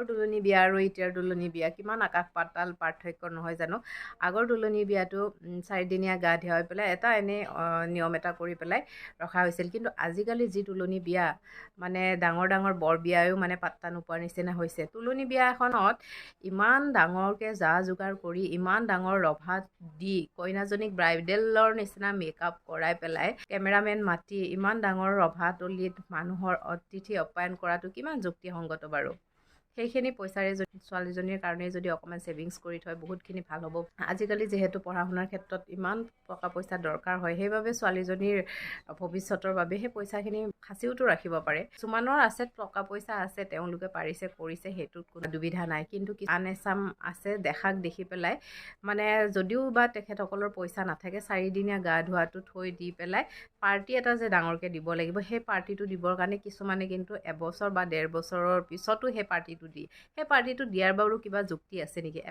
আগৰ তুলনি বিয়া আৰু এতিয়াৰ তুলনি বিয়া কিমান আকাশ পাতাল পাৰ্থক্য নহয় জানো। আগৰ তুলনি বিয়াটো 4দিনীয়া গা ধুৱাই পেলাই এটা এনে নিয়ম এটা কৰি পেলাই ৰখা হৈছিল। কিন্তু আজিকালি যি তুলনি বিয়া মানে ডাঙৰ ডাঙৰ বৰ বিয়ায়ো মানে পাত্তা নোপোৱাৰ নিচিনা হৈছে। তুলনি বিয়া এখনত ইমান ডাঙৰকৈ যা যোগাৰ কৰি ইমান ডাঙৰ ৰভা দি কইনাজনীক ব্ৰাইডেলৰ নিচিনা মেকআপ কৰাই পেলাই কেমেৰামেন মাতি ইমান ডাঙৰ ৰভাতলিত মানুহৰ অতিথি আপ্যায়ন কৰাটো কিমান যুক্তিসংগত বাৰু। সেইখিনি পইচাৰে যদি ছোৱালীজনীৰ কাৰণে যদি অকণমান ছেভিংছ কৰি থয় বহুতখিনি ভাল হ'ব। আজিকালি যিহেতু পঢ়া শুনাৰ ক্ষেত্ৰত ইমান টকা পইচা দৰকাৰ হয়, সেইবাবে ছোৱালীজনীৰ ভৱিষ্যতৰ বাবে সেই পইচাখিনি সাঁচিওতো ৰাখিব পাৰে। কিছুমানৰ আছে টকা পইচা আছে, তেওঁলোকে পাৰিছে কৰিছে, সেইটোত কোনো দুবিধা নাই। কিন্তু আন এচাম আছে দেখাক দেখি পেলাই মানে যদিও বা তেখেতসকলৰ পইচা নাথাকে 4দিনীয়া গা ধোৱাটো থৈ দি পেলাই পাৰ্টি এটা যে ডাঙৰকৈ দিব লাগিব, সেই পাৰ্টিটো দিবৰ কাৰণে কিছুমানে কিন্তু এবছৰ বা 1.5 বছৰৰ পিছতো সেই পাৰ্টিটো দিয়ে। সেই পাৰ্টিটো দিয়াৰ বাৰু কিবা যুক্তি আছে নেকি?